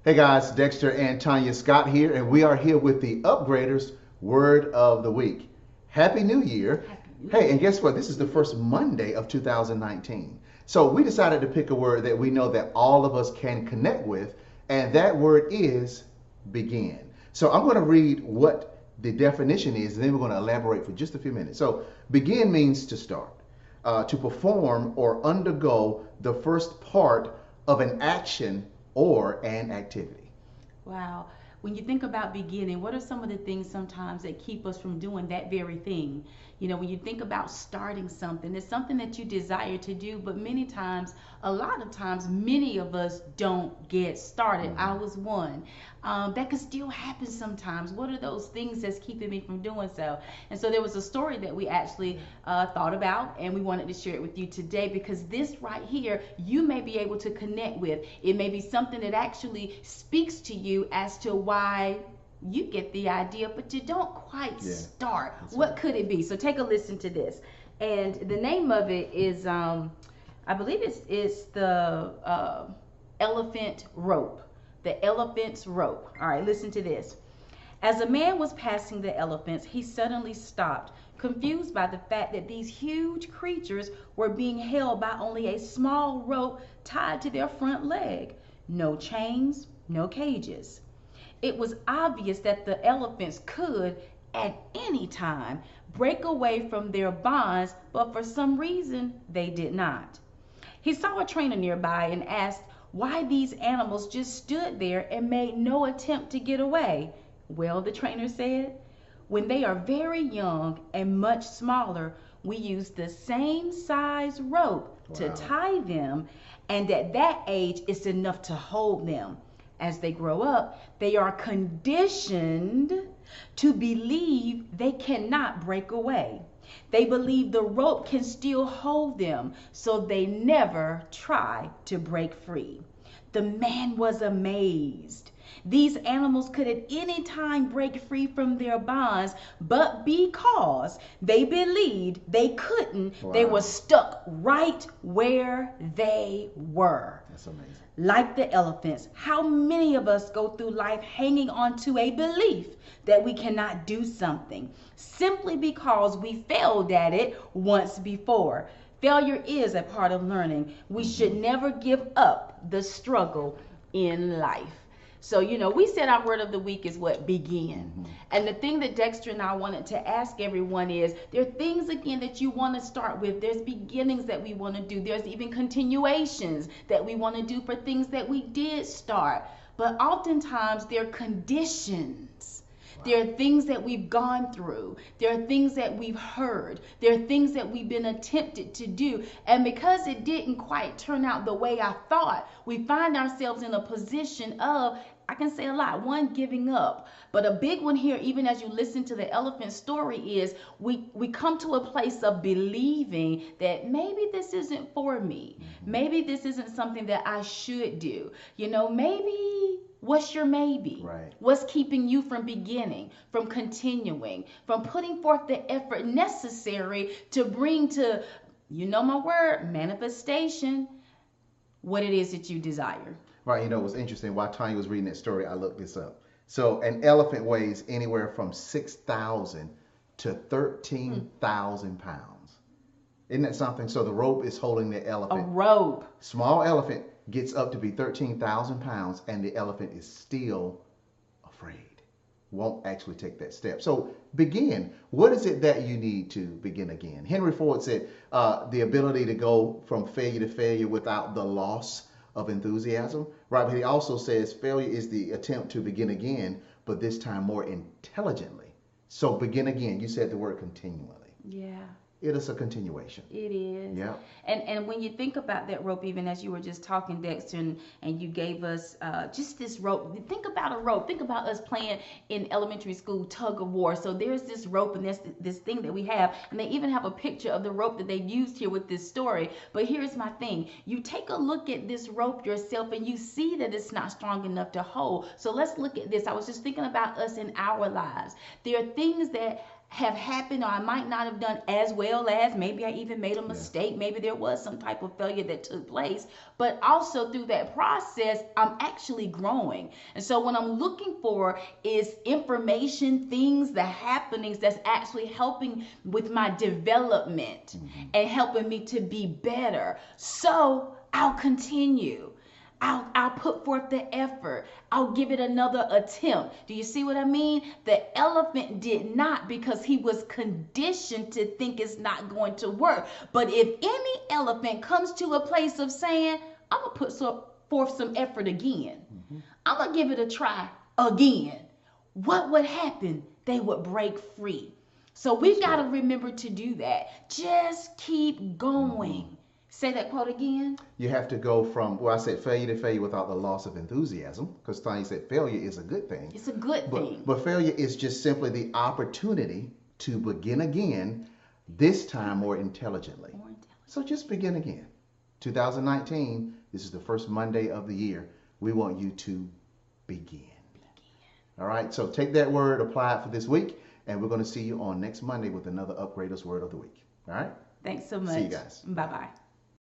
Hey guys, Dexter and Tonya Scott here, and we are here with the Upgraders Word of the Week. Happy New Year. Happy New Hey, and Year. guess what? This is the first Monday of 2019. So we decided to pick a word that we know that all of us can connect with, and that word is begin. So I'm going to read what the definition is, and then we're going to elaborate for just a few minutes. So begin means to start, to perform or undergo the first part of an action or an activity. Wow. When you think about beginning, what are some of the things sometimes that keep us from doing that very thing? When you think about starting something, it's something that you desire to do, but many times, a lot of times, many of us don't get started. I Mhm. was one. That could still happen sometimes. What are those things that's keeping me from doing so? And so there was a story that we actually thought about, and we wanted to share it with you today because this right here, you may be able to connect with. It may be something that actually speaks to you as to why you get the idea, but you don't quite Yeah, start. that's What right. could it be? So take a listen to this. And the name of it is, I believe it's the elephant rope. The elephant's rope. All right, listen to this. As a man was passing the elephants, he suddenly stopped, confused by the fact that these huge creatures were being held by only a small rope tied to their front leg. No chains, no cages. It was obvious that the elephants could, at any time, break away from their bonds, but for some reason they did not. He saw a trainer nearby and asked why these animals just stood there and made no attempt to get away. Well, the trainer said, when they are very young and much smaller, we use the same size rope to Wow. tie them, and at that age, it's enough to hold them. As they grow up, they are conditioned to believe they cannot break away. They believe the rope can still hold them, so they never try to break free. The man was amazed. These animals could at any time break free from their bonds, but because they believed they couldn't, they were Wow. stuck right where they were. That's amazing. Like the elephants, how many of us go through life hanging on to a belief that we cannot do something simply because we failed at it once before? Failure is a part of learning. We should Hmm. never give up the struggle in life. So, we said our word of the week is what? Begin. Hmm. And the thing that Dexter and I wanted to ask everyone is there are things again that you want to start with. There's beginnings that we want to do. There's even continuations that we want to do for things that we did start. But oftentimes they're conditions. There are Wow. things that we've gone through. There are things that we've heard. There are things that we've been attempted to do. And because it didn't quite turn out the way I thought, we find ourselves in a position of, I can say a lot. One, giving up. But a big one here, even as you listen to the elephant story, is we come to a place of believing that maybe this isn't for me. Hmm. Maybe this isn't something that I should do. Maybe what's your maybe? Right. What's keeping you from beginning, from continuing, from putting forth the effort necessary to bring to, my word, manifestation, what it is that you desire? Right. It was interesting. While Tanya was reading that story, I looked this up. So an elephant weighs anywhere from 6,000 to Hmm. 13,000 pounds. Isn't that something? So the rope is holding the A elephant. rope. Small elephant gets up to be 13,000 pounds, and the elephant is still afraid. Won't actually take that step. So begin. What is it that you need to begin again? Henry Ford said the ability to go from failure to failure without the loss of enthusiasm. Right, but he also says failure is the attempt to begin again, but this time more intelligently. So begin again. You said the word continually. Yeah. It is a continuation. It is. Yeah. And when you think about that rope, even as you were just talking, Dexter, and you gave us just this rope. Think about a rope. Think about us playing in elementary school tug of war. So there's this rope and there's this thing that we have. And they even have a picture of the rope that they've used here with this story. But here's my thing. You take a look at this rope yourself and you see that it's not strong enough to hold. So let's look at this. I was just thinking about us in our lives. There are things that have happened, or I might not have done as well as, maybe I even made a Yeah. mistake, maybe there was some type of failure that took place, but also through that process I'm actually growing. And so what I'm looking for is information, things, the happenings that's actually helping with my development and helping me to be better. So I'll continue. I'll put forth the effort. I'll give it another attempt. Do you see what I mean? The elephant did not, because he was conditioned to think it's not going to work. But if any elephant comes to a place of saying, I'm going to put forth some effort again, I'm going to give it a try again, what would happen? They would break free. So we got to remember to do that. Just keep going. Say that quote again. You have to go from, well, I said failure to failure without the loss of enthusiasm, because Tanya said failure is a good thing. It's a good thing. But failure is just simply the opportunity to begin again, this time more intelligently. So just begin again. 2019, this is the first Monday of the year. We want you to begin. All right, so take that word, apply it for this week, and we're going to see you on next Monday with another Upgraders Word of the Week. All right? Thanks so much. See you guys. Bye-bye.